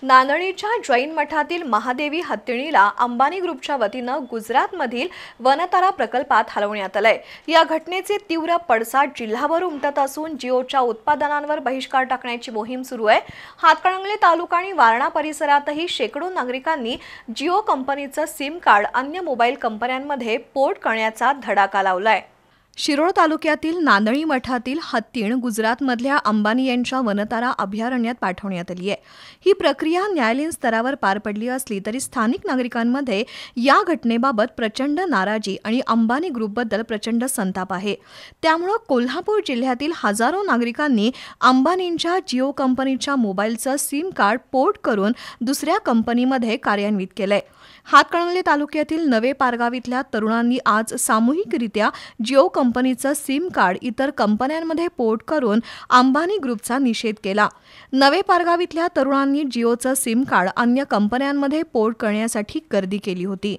नांदणीच्या जैन मठातील महादेवी हत्तीणीला अंबानी ग्रुपच्या वतीनं गुजरातमधील वनतारा प्रकल्पात हलवण्यात आलंय। या घटनेचे तीव्र पडसाद जिल्हाभर उमटत असून जिओच्या उत्पादनांवर बहिष्कार टाकण्याची मोहीम सुरू आहे। हातकणंगले तालुका आणि वारणा परिसरातही शेकडो नागरिकांनी जिओ कंपनीचं सिम कार्ड अन्य मोबाईल कंपन्यांमध्ये पोर्ट करण्याचा धडाका लावलाय। शिरोळ तालुक्यातील नांदणी मठातील हत्तीण गुजरातमधल्या अंबानी यांच्या वनतारा अभयारण्यात पाठवण्यात आली आहे। ही प्रक्रिया न्यायालयीन स्तरावर पार पडली असली तरी स्थानिक नागरिकांमध्ये या घटनेबाबत प्रचंड नाराजी आणि अंबानी ग्रुपबद्दल प्रचंड संताप आहे। त्यामुळे कोल्हापूर जिल्ह्यातील हजारो नागरिकांनी अंबानींच्या जिओ कंपनीच्या मोबाईलचं सिम कार्ड पोर्ट करून दुसऱ्या कंपनीमध्ये कार्यान्वित केलंय। हातकणंगले तालुक्यातील नवे पारगाव इथल्या तरुणांनी आज सामूहिकरित्या जिओ कंपनीचं सिम कार्ड इतर कंपन्यांमध्ये पोर्ट करून अंबानी ग्रुपचा निषेध केला। नवे पारगाव इथल्या तरुणांनी जिओचं सिम कार्ड अन्य कंपन्यांमध्ये पोर्ट करण्यासाठी गर्दी केली होती।